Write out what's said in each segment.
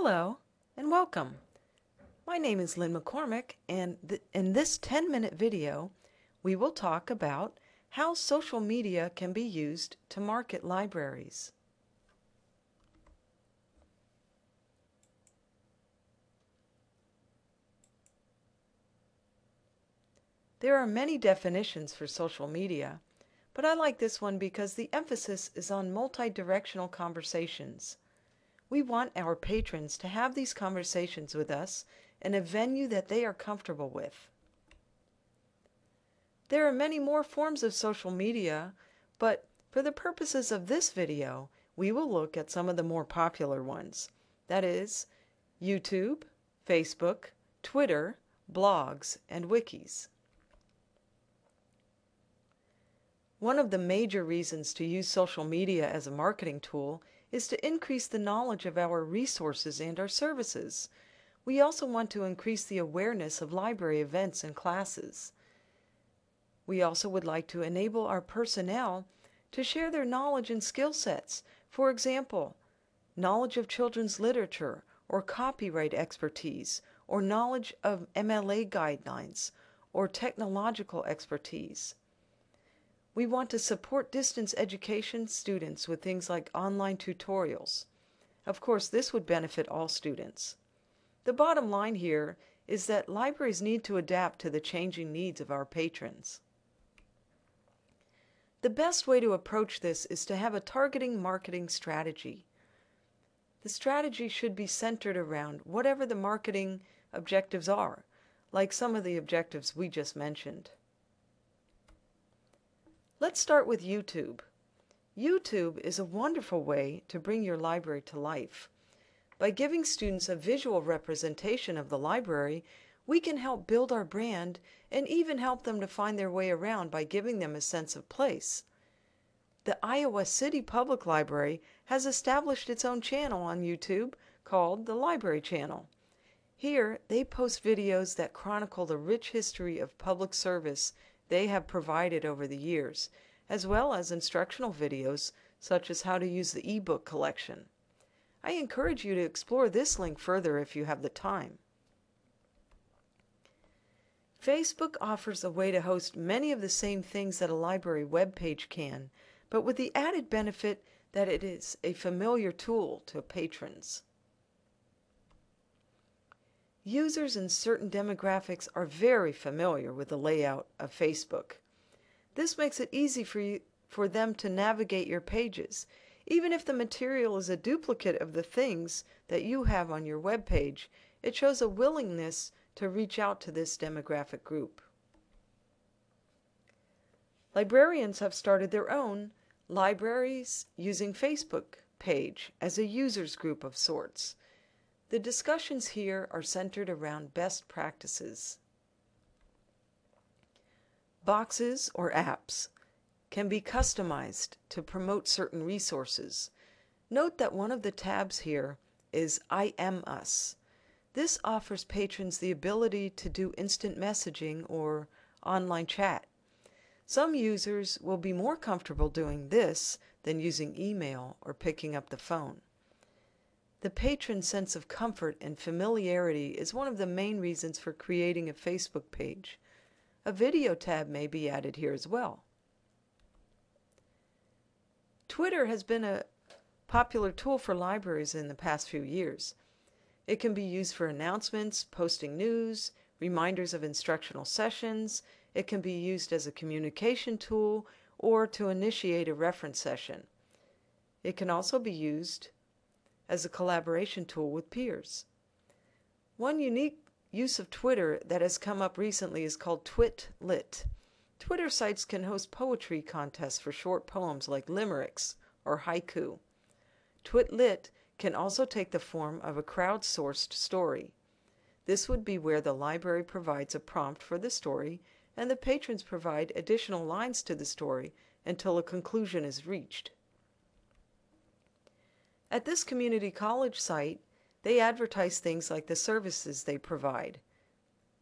Hello and welcome. My name is Lynn McCormick, and in this 10-minute video, we will talk about how social media can be used to market libraries. There are many definitions for social media, but I like this one because the emphasis is on multi-directional conversations. We want our patrons to have these conversations with us in a venue that they are comfortable with. There are many more forms of social media, but for the purposes of this video, we will look at some of the more popular ones. That is, YouTube, Facebook, Twitter, blogs, and wikis. One of the major reasons to use social media as a marketing tool is to increase the knowledge of our resources and our services. We also want to increase the awareness of library events and classes. We also would like to enable our personnel to share their knowledge and skill sets. For example, knowledge of children's literature or copyright expertise, or knowledge of MLA guidelines or technological expertise. We want to support distance education students with things like online tutorials. Of course, this would benefit all students. The bottom line here is that libraries need to adapt to the changing needs of our patrons. The best way to approach this is to have a targeting marketing strategy. The strategy should be centered around whatever the marketing objectives are, like some of the objectives we just mentioned. Let's start with YouTube. YouTube is a wonderful way to bring your library to life. By giving students a visual representation of the library, we can help build our brand and even help them to find their way around by giving them a sense of place. The Iowa City Public Library has established its own channel on YouTube called the Library Channel. Here, they post videos that chronicle the rich history of public service they have provided over the years, as well as instructional videos such as how to use the ebook collection. I encourage you to explore this link further if you have the time. Facebook offers a way to host many of the same things that a library webpage can, but with the added benefit that it is a familiar tool to patrons. Users in certain demographics are very familiar with the layout of Facebook. This makes it easy for them to navigate your pages. Even if the material is a duplicate of the things that you have on your web page, it shows a willingness to reach out to this demographic group. Librarians have started their own libraries using Facebook page as a users group of sorts. The discussions here are centered around best practices. Boxes or apps can be customized to promote certain resources. Note that one of the tabs here is I Am Us. This offers patrons the ability to do instant messaging or online chat. Some users will be more comfortable doing this than using email or picking up the phone. The patron's sense of comfort and familiarity is one of the main reasons for creating a Facebook page. A video tab may be added here as well. Twitter has been a popular tool for libraries in the past few years. It can be used for announcements, posting news, reminders of instructional sessions. It can be used as a communication tool or to initiate a reference session. It can also be used as a collaboration tool with peers. One unique use of Twitter that has come up recently is called Twit-Lit. Twitter sites can host poetry contests for short poems like limericks or haiku. Twit-Lit can also take the form of a crowdsourced story. This would be where the library provides a prompt for the story and the patrons provide additional lines to the story until a conclusion is reached. At this community college site, they advertise things like the services they provide.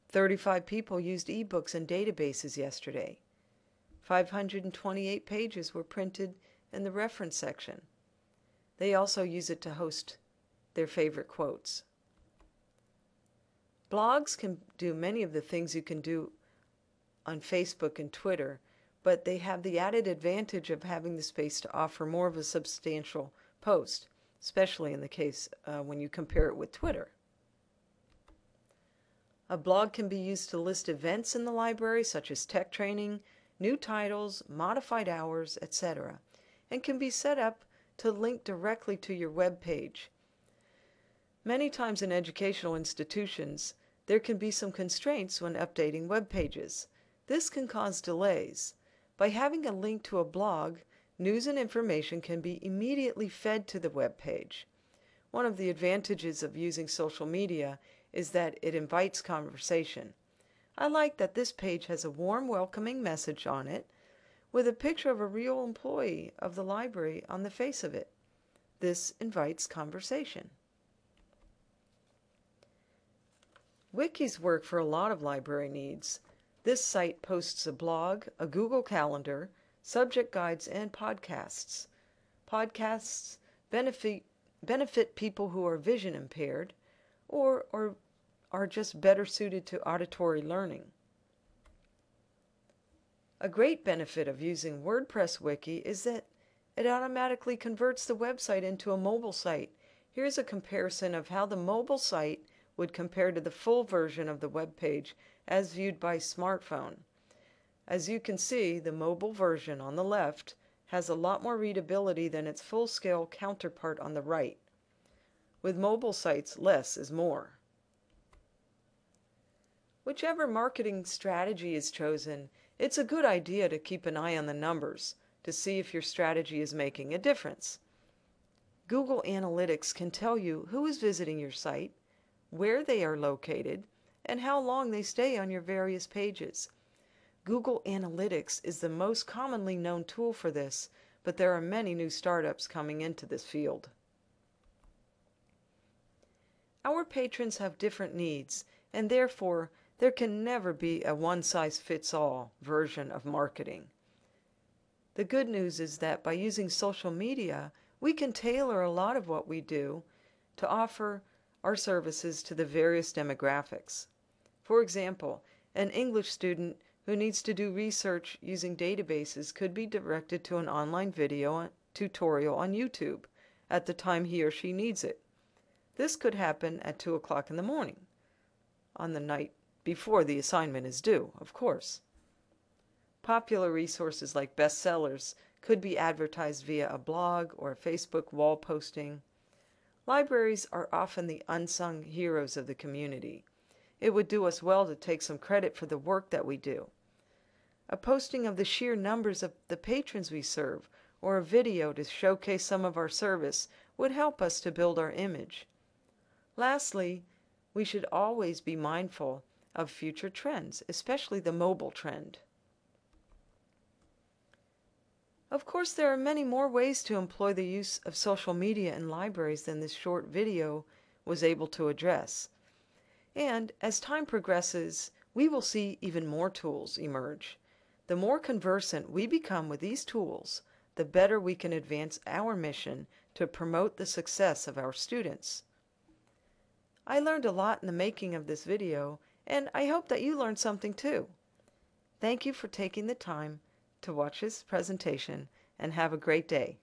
35 people used ebooks and databases yesterday. 528 pages were printed in the reference section. They also use it to host their favorite quotes. Blogs can do many of the things you can do on Facebook and Twitter, but they have the added advantage of having the space to offer more of a substantial post, especially in the case when you compare it with Twitter. A blog can be used to list events in the library, such as tech training, new titles, modified hours, etc., and can be set up to link directly to your web page. Many times in educational institutions, there can be some constraints when updating web pages. This can cause delays. By having a link to a blog, news and information can be immediately fed to the web page. One of the advantages of using social media is that it invites conversation. I like that this page has a warm, welcoming message on it with a picture of a real employee of the library on the face of it. This invites conversation. Wikis work for a lot of library needs. This site posts a blog, a Google Calendar, subject guides, and podcasts. Podcasts benefit people who are vision impaired or are just better suited to auditory learning. A great benefit of using WordPress Wiki is that it automatically converts the website into a mobile site. Here's a comparison of how the mobile site would compare to the full version of the web page as viewed by smartphone. As you can see, the mobile version on the left has a lot more readability than its full-scale counterpart on the right. With mobile sites, less is more. Whichever marketing strategy is chosen, it's a good idea to keep an eye on the numbers to see if your strategy is making a difference. Google Analytics can tell you who is visiting your site, where they are located, and how long they stay on your various pages. Google Analytics is the most commonly known tool for this, but there are many new startups coming into this field. Our patrons have different needs, and therefore there can never be a one-size-fits-all version of marketing. The good news is that by using social media, we can tailor a lot of what we do to offer our services to the various demographics. For example, an English student who needs to do research using databases could be directed to an online video tutorial on YouTube at the time he or she needs it. This could happen at 2 o'clock in the morning, on the night before the assignment is due, of course. Popular resources like bestsellers could be advertised via a blog or a Facebook wall posting. Libraries are often the unsung heroes of the community. It would do us well to take some credit for the work that we do. A posting of the sheer numbers of the patrons we serve, or a video to showcase some of our service, would help us to build our image. Lastly, we should always be mindful of future trends, especially the mobile trend. Of course, there are many more ways to employ the use of social media in libraries than this short video was able to address. And as time progresses, we will see even more tools emerge. The more conversant we become with these tools, the better we can advance our mission to promote the success of our students. I learned a lot in the making of this video, and I hope that you learned something too. Thank you for taking the time to watch this presentation, and have a great day.